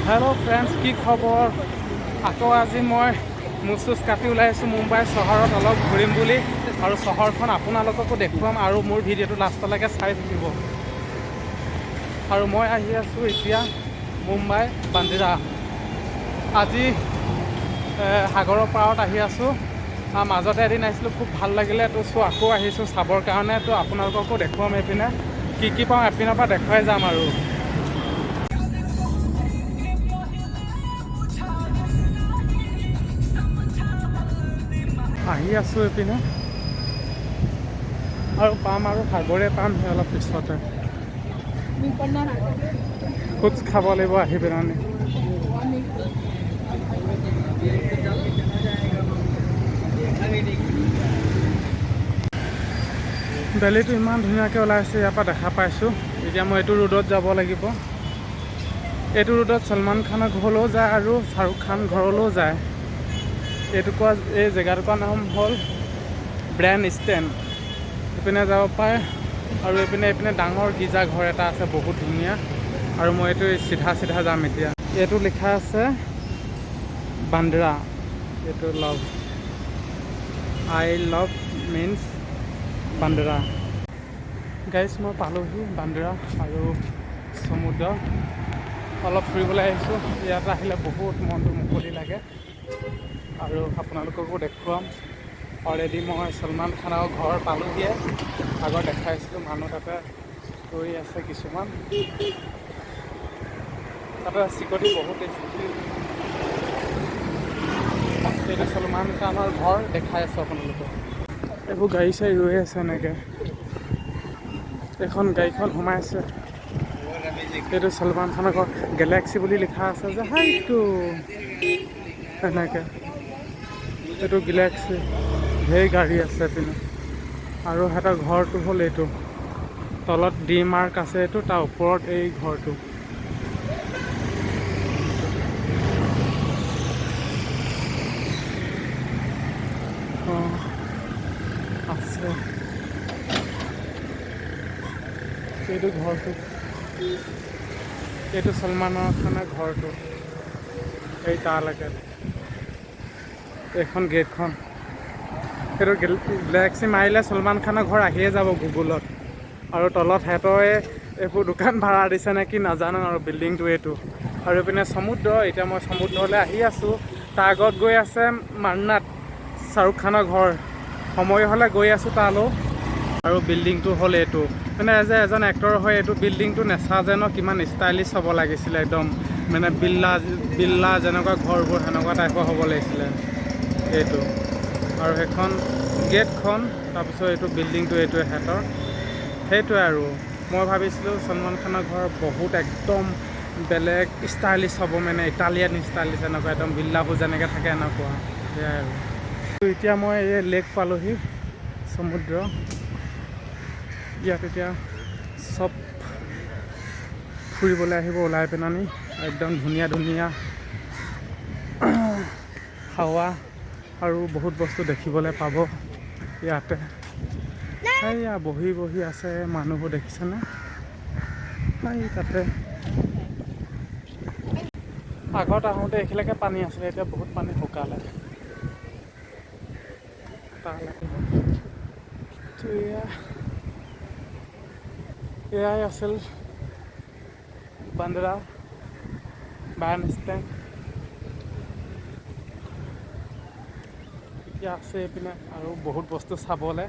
Hello' friends, কি খবৰ? আকৌ আজি মই মুচ কাটি ওলাইছোঁ মুম্বাই চহৰত অলপ ঘূৰিম বুলি, আৰু চহৰখন আপোনালোককো দেখুৱাম আৰু মোৰ ভিডিঅ'টো লাষ্টলৈকে চাই থাকিব। আৰু মই আহি আছোঁ এতিয়া মুম্বাই বান্দ্ৰা। আজি সাগৰৰ পাৰত আহি আছোঁ। মাজতে এদিন আহিছিলোঁ, খুব ভাল লাগিলে। তো আকৌ আহিছোঁ চাবৰ কাৰণে। তো আপোনালোককো দেখুৱাম এইপিনে কি পাওঁ, এপিনৰ পৰা দেখুৱাই যাম আৰু। আহি আছোঁ এইপিনে আৰু পাম আৰু সাগৰে পাম সেই অলপ পিছতে। খোজ খাব লাগিব আহি পেলাই। বেলিটো ইমান ধুনীয়াকৈ ওলাইছে, ইয়াৰ পৰা দেখা পাইছোঁ। এতিয়া মই এইটো ৰোডত যাব লাগিব। এইটো ৰোডত সলমান খানৰ ঘৰলৈও যায় আৰু শ্বাহৰুখ খান ঘৰলৈও যায়। এই জেগাটুকুৰাৰ নাম হ'ল ব্ৰেণ্ড ষ্টেণ্ড। এইপিনে যাব পাৰে আৰু এইপিনে ডাঙৰ গীৰ্জা ঘৰ এটা আছে, বহুত ধুনীয়া। আৰু মই এইটো চিধা যাম এতিয়া। এইটো লিখা আছে বান্দ্ৰা। এইটো I love means Bandra. Guys, মই পালোহি বান্দ্ৰা আৰু সমুদ্ৰ। অলপ ফুৰিবলৈ আহিছোঁ। ইয়াত আহিলে বহুত মনটো মুকলি লাগে আৰু আপোনালোককো দেখুৱাম। অলৰেডি মই সলমান খানৰ ঘৰ পালোহিয়ে। আগত দেখাইছিলোঁ, মানুহ তাতে ৰৈ আছে কিছুমান। তাতে চিকিউৰিটি বহুত বেছি। এইটো সলমান খানৰ ঘৰ দেখাই আছোঁ আপোনালোকক। এইবোৰ গাড়ী চাড়ী ৰৈ আছে এনেকৈ। এখন গাড়ীখন সোমাইছে। এইটো সলমান খানৰ ঘৰ। গেলেক্সি বুলি লিখা আছে যে, সেইটো এনেকৈ। এইটো গেলেক্সি। ধেৰ গাড়ী আছে এইপিনে। আৰু সিহঁতৰ ঘৰটো হ'ল এইটো। তলত ডি মাৰ্ক আছে এইটো, তাৰ ওপৰত এই ঘৰটো। আছে এইটো ঘৰটো। এইটো সলমান খানৰ ঘৰটো। এই তালৈকে এইখন গেটখন। সেইটো গেলেক্সি মাৰিলে সলমান খানৰ ঘৰ আহিয়ে যাব গুগলত। আৰু তলত সিহঁতৰে এইবোৰ দোকান ভাড়া দিছে নে কি নাজানো আৰু। বিল্ডিংটো এইটো। আৰু এইপিনে সমুদ্ৰ। এতিয়া মই সমুদ্ৰলৈ আহি আছোঁ। তাৰ আগত গৈ আছে মান্নাত, শ্বাহৰুখ খানৰ ঘৰ। সময় হ'লে গৈ আছোঁ তালৈ। আৰু বিল্ডিংটো হ'ল এইটো। মানে এজন এক্টৰ হয়, এইটো বিল্ডিংটো নেচাজে ন, কিমান ষ্টাইলিছ হ'ব লাগিছিলে একদম। মানে বিল্লা যেনেকুৱা ঘৰবোৰ সেনেকুৱা টাইপৰ হ'ব লাগিছিলে এইটো। আৰু সেইখন গেটখন, তাৰপিছত এইটো বিল্ডিংটো, এইটোৱে সিহঁতৰ। সেইটোৱে আৰু। মই ভাবিছিলোঁ সলমান খানৰ ঘৰ বহুত একদম বেলেগ ষ্টাইলিছ হ'ব, মানে ইটালিয়ান ষ্টাইলিছ এনেকুৱা একদম বিল্লাবোৰ যেনেকৈ থাকে এনেকুৱা। সেয়াই আৰু। এতিয়া মই এই লেক পালোহি, সমুদ্ৰ। ইয়াত এতিয়া চব ফুৰিবলৈ আহিব ওলাই পেলানি। একদম ধুনীয়া হাৱা আৰু বহুত বস্তু দেখিবলৈ পাব ইয়াতে। এইয়া বহি আছে মানুহবোৰ, দেখিছেনে? তাতে আগত আহোঁতে এইখিলৈকে পানী আছিলে, এতিয়া বহুত পানী শুকালে। এয়াই আছিল বান্দ্ৰা ব্ৰেণ্ড ষ্টেণ্ড। এতিয়া আছে এইপিনে আৰু বহুত বস্তু চাবলৈ।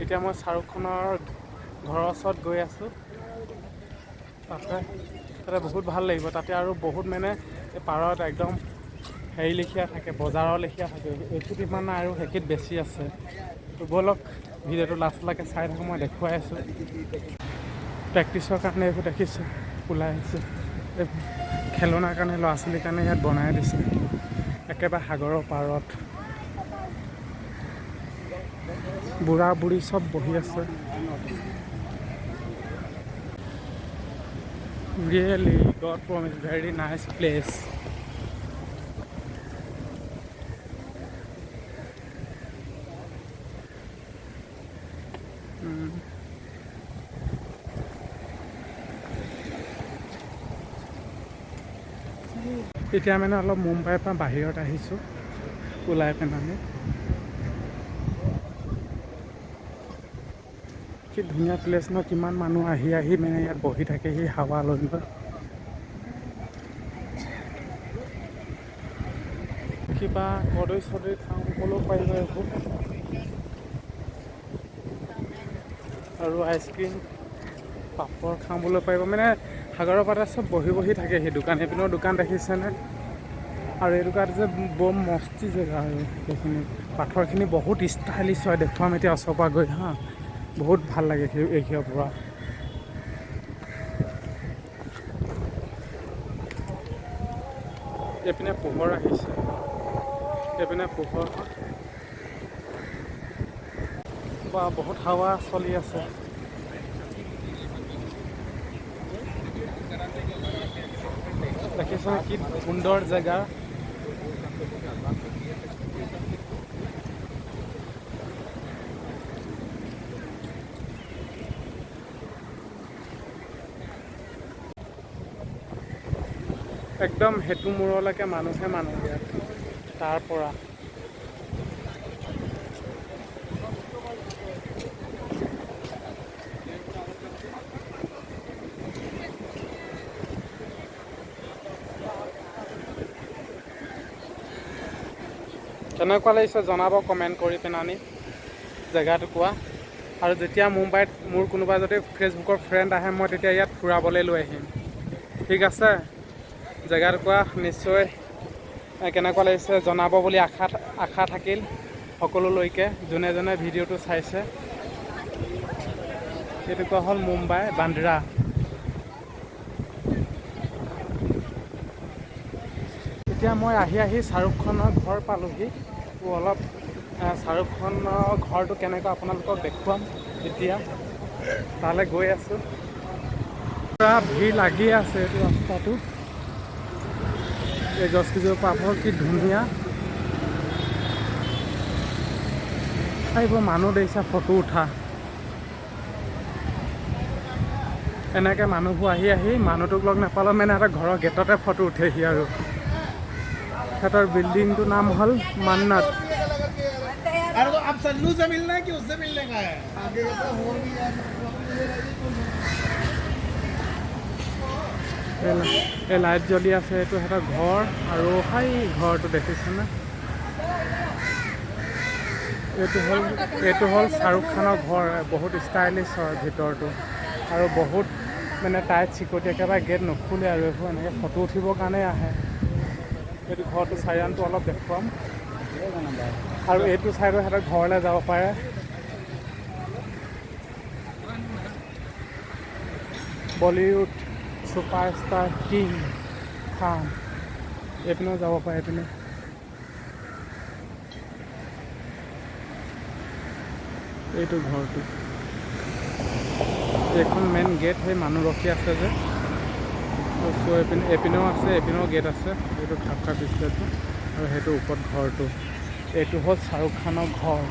এতিয়া মই শ্বাহৰুখ খানৰ ঘৰৰ ওচৰত গৈ আছোঁ। তাতে বহুত ভাল লাগিব। তাতে আৰু বহুত মানে পাৰত একদম হেৰি লেখীয়া থাকে, বজাৰৰ লেখীয়া থাকে। এইটোত ইমান নাই আৰু সেইখিনিত বেছি আছে। তো ব'লক ভিডিঅ'টো লাষ্টলৈকে চাই থাকোঁ, মই দেখুৱাই আছোঁ। প্ৰেক্টিছৰ কাৰণে এইবোৰ দেখিছোঁ ওলাই আহিছে। এইবোৰ খেলনাৰ কাৰণে, ল'ৰা ছোৱালীৰ কাৰণে ইয়াত বনাই দিছে। একেবাৰে সাগৰৰ পাৰত। বুঢ়া বুঢ়ী চব বহি আছে। Really, God promised very nice place. এতিয়া মানে অলপ মুম্বাইৰ পৰা বাহিৰত আহিছোঁ ওলাই পেলাই। কি ধুনীয়া প্লেচ ন, কিমান মানুহ আহি আহি মানে ইয়াত বহি থাকেহি হাৱা লৈ লৈ। কিবা কদৈ চদৈ খাওঁ ক'লেও পাৰিব এইবোৰ, আৰু আইচক্ৰীম পাপৰ খাবলৈ পাৰিব। মানে সাগৰৰ পাতে চব বহি বহি থাকে সেই দোকান, সেইপিনৰ দোকান দেখিছেনে? আৰু এই দোকান যে বৰ মস্তি জেগা আৰু সেইখিনি পাথৰখিনি বহুত ষ্টাইলিছ হয়। দেখুৱাম এতিয়া ওচৰৰ পৰা গৈ হা, বহুত ভাল লাগে সেই এইখিনিৰ পৰা। এইপিনে পোহৰ আহিছে, এইপিনে পোহৰ বা বহুত হাৱা চলি আছে। দেখিছে কি সুন্দৰ জেগা। একদম সেইটো মূৰলৈকে মানুহে মানুহ ইয়াত, তাৰ পৰা কেনেকুৱা লাগিছে জনাব কমেণ্ট কৰি পেলানি জেগাটো কোৱা। আৰু যেতিয়া মুম্বাইত মোৰ কোনোবা যদি ফেচবুকৰ ফ্ৰেণ্ড আহে, মই তেতিয়া ইয়াত ফুৰাবলৈ লৈ আহিম, ঠিক আছে? জেগাটো কোৱা নিশ্চয় কেনেকুৱা লাগিছে জনাব বুলি আশা থাকিল সকলোলৈকে, যোনে যোনে ভিডিঅ'টো চাইছে। এইটো কোৱা হ'ল মুম্বাই বান্দ্ৰা। এতিয়া মই আহি আহি শ্বাহৰুখ খানৰ ঘৰ পালোঁহি। অলপ শ্বাহৰুখ খানৰ ঘৰটো কেনেকুৱা আপোনালোকক দেখুৱাম। এতিয়া তালৈ গৈ আছোঁ। পুৰা ভিৰ লাগি আছে এইটো ৰাস্তাটো। এই গছ কেইজোপা পাবৰ কি ধুনীয়া। এইবোৰ মানুহ দেখিছা ফটো উঠা। এনেকৈ মানুহবোৰ আহি আহি মানুহটোক লগ নাপালেও মানে এটা ঘৰৰ গেটতে ফটো উঠেহি। আৰু সিহঁতৰ বিল্ডিংটোৰ নাম হ'ল মান্নাত। এই লাইট জ্বলি আছে, এইটো সিহঁতৰ ঘৰ। আৰু সেই ঘৰটো দেখিছেনে? এইটো হ'ল শ্বাহৰুখ খানৰ ঘৰ। বহুত ষ্টাইলিছ হয় ভিতৰটো, আৰু বহুত মানে টাইট চিকটি, একেবাৰে গেট নুখুলে। আৰু এইবোৰ এনেকৈ ফটো উঠিবৰ কাৰণেই আহে। এইটো ঘৰটো চাৰিআনটো অলপ দেখুৱাম, আৰু এইটো চাইডৰ সিহঁতৰ ঘৰলৈ যাব পাৰে। বলিউড ছুপাৰষ্টাৰ কিং খান এইপিনেও যাব পাৰে। এইপিনে এইটো ঘৰটো, এইখন মেইন গেট। সেই মানুহ ৰখি আছে যে, এপিনেও আছে, এপিনেও গেট আছে। এইটো ঢাকা ডিষ্ট্ৰিক্টটো, আৰু সেইটো ওপৰত ঘৰটো। এইটো হ'ল শ্বাহৰুখ খানৰ ঘৰ।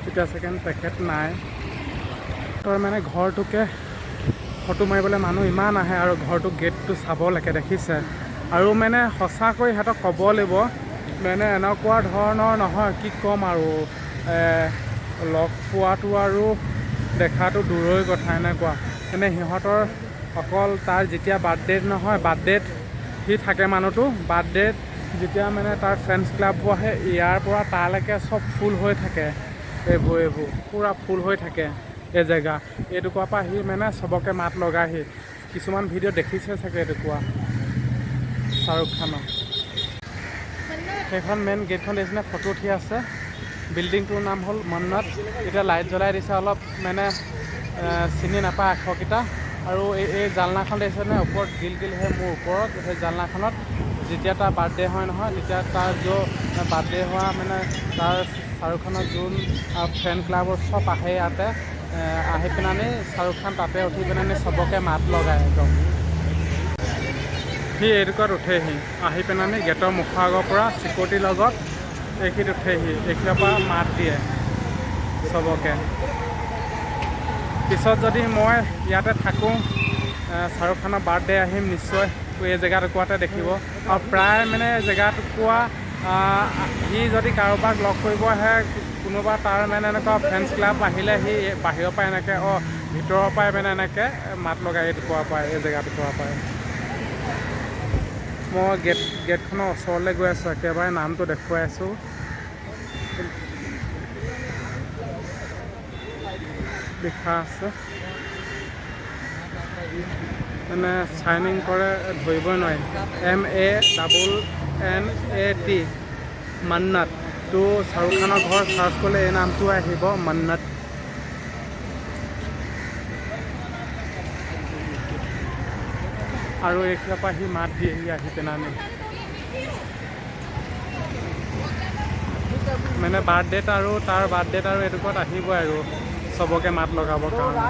এতিয়া ছেকেণ্ড পেকেট নাই। তই মানে ঘৰটোকে ফটো মাৰিবলৈ মানুহ ইমান আহে, আৰু ঘৰটো গেটটো চাব লাগে দেখিছে। আৰু মানে সঁচাকৈ সিহঁতক ক'ব লাগিব, মানে এনেকুৱা ধৰণৰ নহয়, কি ক'ম আৰু লগ পোৱাটো আৰু দেখাটো দূৰৰে কথা। এনেকুৱা মানে সিহঁতৰ অকল তাৰ যেতিয়া বাৰ্থডে নহয়, বাৰ্থডেত সি থাকে মানুহটো। বাৰ্থডেত যেতিয়া মানে তাৰ ফ্ৰেণ্ডছ ক্লাববোৰ আহে, ইয়াৰ পৰা তালৈকে চব ফুল হৈ থাকে। এইবোৰ পূৰা ফুল হৈ থাকে এই জেগা। এইটুকুৰা পৰা আহি মানে চবকে মাত লগাইহি। কিছুমান ভিডিঅ' দেখিছে চাগে এইটুকুৰা শ্বাহৰুখ খানৰ। সেইখন মেইন গেটখন দেখিছেনে? ফটো উঠি আছে। বিল্ডিংটোৰ নাম হ'ল মান্নাত। এতিয়া লাইট জ্বলাই দিছে, অলপ মানে চিনি নাপায় আখৰকেইটা। আৰু এই জালনাখন দেখিছেনে? ওপৰত গিল সেই মোৰ ওপৰত সেই জালনাখনত যেতিয়া তাৰ বাৰ্থডে হয় নহয়, তেতিয়া তাৰ বাৰ্থডে হোৱা মানে তাৰ শ্বাহৰুখ খানৰ যোন ফ্ৰেণ্ড ক্লাবৰ চব আহে ইয়াতে। আহি পেলানি শ্বাহৰুখ খান তাতে উঠি পেলানি চবকে মাত লগায়। একদম সি এইডোখৰত উঠেহি, আহি পেলানি গেটৰ মুখৰ আগৰ পৰা চিকিউৰিটিৰ লগত এইখিনিত উঠেহি। এইখিনিৰ পৰা মাত দিয়ে। চবকে। পিছত যদি মই ইয়াতে থাকোঁ, শ্বাহৰুখ খানৰ বাৰ্থডে আহিম নিশ্চয়, এই জেগাটুকুৰাতে দেখিব। আৰু প্ৰায় মানে জেগাটুকুৰা সি যদি কাৰোবাক লগ কৰিব আহে, কোনোবা তাৰ মানে এনেকুৱা ফ্ৰেণ্ডছ ক্লাব আহিলে সি বাহিৰৰ পৰা এনেকৈ ভিতৰৰ পৰাই মানে এনেকৈ মাত লগাই এইটুকুৰাৰ পৰাই, এই জেগাটুকুৰাৰ পৰাই। মই গেটখনৰ ওচৰলৈ গৈ আছোঁ, একেবাৰে নামটো দেখুৱাই আছোঁ। লিখা আছে মানে চাইনিং কৰে, ধৰিবই নোৱাৰি। MANNAT মান্নাত। তো শ্বাহৰুখ খানৰ ঘৰ চাৰ্চ কৰিলে এই নামটো আহিব, মান্নাত। আৰু এইখিনিৰ পৰা সি মাত দি আহি পেনানি মানে বাৰ্থডেত আৰু তাৰ বাৰ্থডেত আৰু এইটুকুত আহিবই আৰু চবকে মাত লগাবৰ কাৰণে।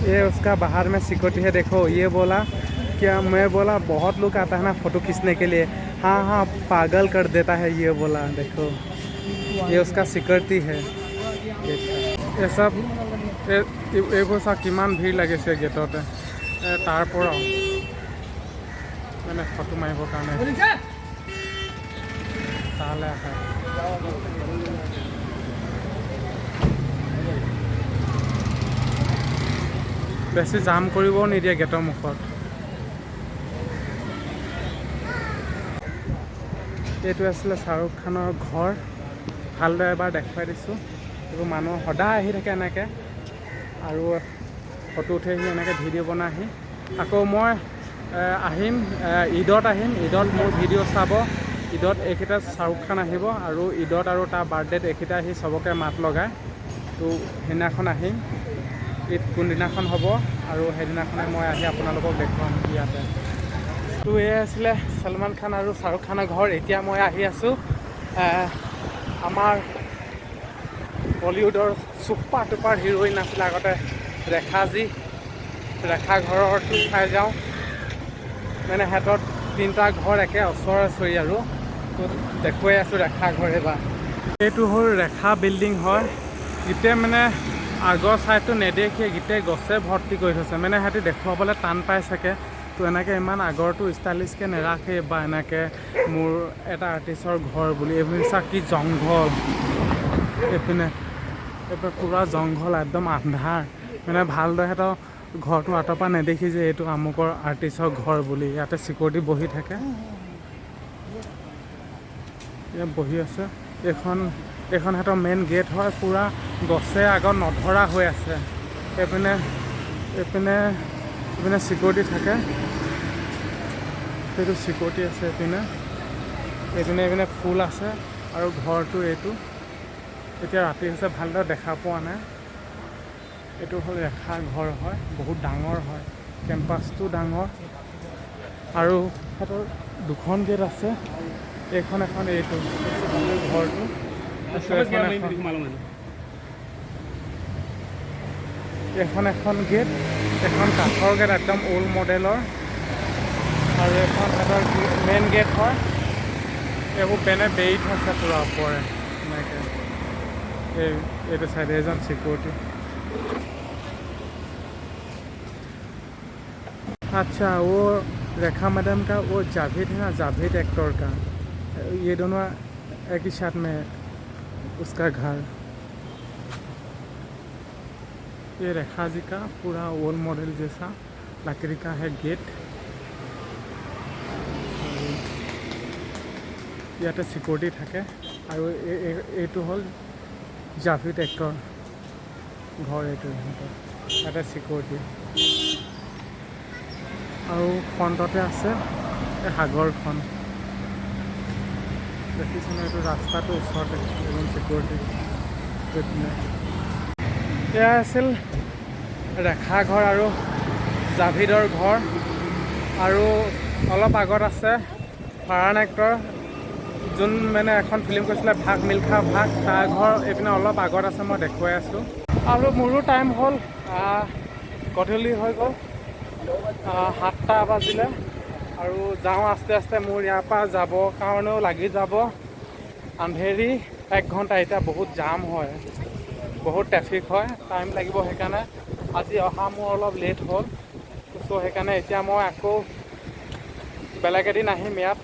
ये उसका बाहर में सिक्योरिटी है, देखो ये बोला क्या, मैं बोला बहुत लोग आता है ना फ़ोटो खींचने के लिए, हाँ हाँ पागल कर देता है ये बोला। देखो ये उसका सिक्योरिटी है। ये सब এইবোৰ চাওক কিমান ভিৰ লাগিছে গেটতে, তাৰ পৰাও মানে ফটো মাৰিবৰ কাৰণে তালৈ আহে। বেছি জাম কৰিবও নিদিয়ে গেটৰ মুখত। এইটো আছিলে শ্বাহৰুখ খানৰ ঘৰ, ভালদৰে এবাৰ দেখুৱাই দিছোঁ। এইবোৰ মানুহ সদায় আহি থাকে এনেকৈ, আৰু ফটো উঠেহি এনেকৈ ভিডিঅ' বনাইহি। আকৌ মই আহিম ঈদত, ঈদত মোৰ ভিডিঅ' চাব। ঈদত এইকেইটা শ্বাহৰুখ খান আহিব, আৰু ঈদত আৰু তাৰ বাৰ্থডেত এইকেইটা আহি চবকে মাত লগায়। তো সেইদিনাখন আহিম, ঈদ কোনদিনাখন হ'ব, আৰু সেইদিনাখনে মই আহি আপোনালোকক দেখুৱাম ইয়াতে। তো এই আছিলে ছলমান খান আৰু শ্বাহৰুখ খানৰ ঘৰ। এতিয়া মই আহি আছোঁ আমাৰ বলিউডৰ চুপাৰ টুপাৰ হিৰ'ইন আছিলে আগতে ৰেখাজী, ৰেখা ঘৰতো চাই যাওঁ। মানে সিহঁতৰ তিনিটা ঘৰ একে ওচৰা-ওচৰি আৰু, তো দেখুৱাই আছোঁ ৰেখা ঘৰ এবাৰ। এইটো হ'ল ৰেখা বিল্ডিং হয়। গোটেই মানে আগৰ ছাইডটো নেদেখিয়ে গোটেই গছে ভৰ্তি কৰি থৈছে, মানে সিহঁতি দেখুৱাবলৈ টান পাই চাগে। তো এনেকৈ ইমান আগৰটো ষ্টাইলিছকৈ নেৰাখে, বা এনেকৈ মোৰ এটা আৰ্টিষ্টৰ ঘৰ বুলি। এইবোৰ চাওক কি জংঘল, এইপিনে পূৰা জংঘল, একদম আন্ধাৰ, মানে ভালদৰে সিহঁতৰ ঘৰটো আঁতৰ পৰা নেদেখি যে এইটো আমুকৰ আৰ্টিষ্টৰ ঘৰ বুলি। ইয়াতে চিকিউৰিটি বহি থাকে, ইয়াত বহি আছে। এইখন সিহঁতৰ মেইন গেট হয়, পূৰা গছে আগত নধৰা হৈ আছে। এইপিনে চিকিউৰিটি থাকে, সেইটো চিকিউৰিটি আছে। এইপিনে ফুল আছে, আৰু ঘৰটো এইটো। এতিয়া ৰাতি হৈছে, ভালদৰে দেখা পোৱা নাই। এইটো হ'ল ৰেখা ঘৰ হয়, বহুত ডাঙৰ হয়, কেম্পাছটো ডাঙৰ, আৰু সিহঁতৰ দুখন গেট আছে। এইখন এখন, এইটো ঘৰটো এখন গেট, এখন কাঠৰ গেট একদম অল্ড মডেলৰ, আৰু এখন সিহঁতৰ মেইন গেট হয়। এইবোৰ পেনে বেৰি থৈছে পূৰা ওপৰে এনেকৈ। এইটো চাইডে এজন চিকিউৰিটি। अच्छा वो रेखा मैडम का वो जावेद है ना, जावेद एक्टर का, ये दोनों एक ही साथ में उसका घर। ये रेखा जी का पूरा ओल्ड मॉडल जैसा लकड़ी का है गेट। ইয়াতে চিকিউৰিটি থাকে, আৰু এইটো হ'ল জাভেদ এক্টৰ ঘৰ। এইটো সিহঁতৰ ইয়াতে চিকিউৰিটি, আৰু ফ্ৰণ্টতে আছে এই সাগৰখন। দেখিছেনে, এইটো ৰাস্তাটো ওচৰতে এজন চিকিউৰিটি। এয়া আছিল ৰেখা ঘৰ আৰু জাভেদৰ ঘৰ। আৰু অলপ আগত আছে ফাৰহান এক্টৰ, যোন মানে এখন ফিল্ম কৰিছিলে ভাগ মিল্খা ভাগ, তাৰ ঘৰ এইপিনে অলপ আগত আছে, মই দেখুৱাই আছোঁ। আৰু মোৰো টাইম হ'ল, গধূলি হৈ গ'ল, 7টা বাজিলে, আৰু যাওঁ আস্তে আস্তে। মোৰ ইয়াৰ পৰা যাবৰ কাৰণেও লাগি যাব আন্ধেৰি 1 ঘণ্টা, এতিয়া বহুত জাম হয়, বহুত ট্ৰেফিক হয়, টাইম লাগিব। সেইকাৰণে আজি অহা মোৰ অলপ লেট হ'ল। চ' সেইকাৰণে এতিয়া মই আকৌ বেলেগ এদিন আহিম ইয়াত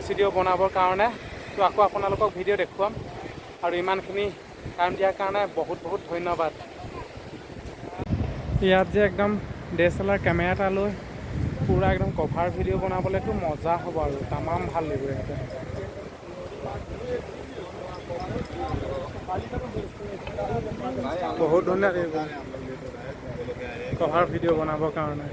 ভিডিঅ' বনাবৰ কাৰণে। ত' আকৌ আপোনালোকক ভিডিঅ' দেখুৱাম। আৰু ইমানখিনি টাইম দিয়াৰ কাৰণে বহুত বহুত ধন্যবাদ। ইয়াত যে একদম DSLR কেমেৰা এটা লৈ পূৰা একদম কভাৰ ভিডিঅ' বনাবলৈতো মজা হ'ব আৰু তামাম ভাল লাগিব ইয়াতে। বহুত ধুনীয়া লাগিব কভাৰ ভিডিঅ' বনাবৰ কাৰণে।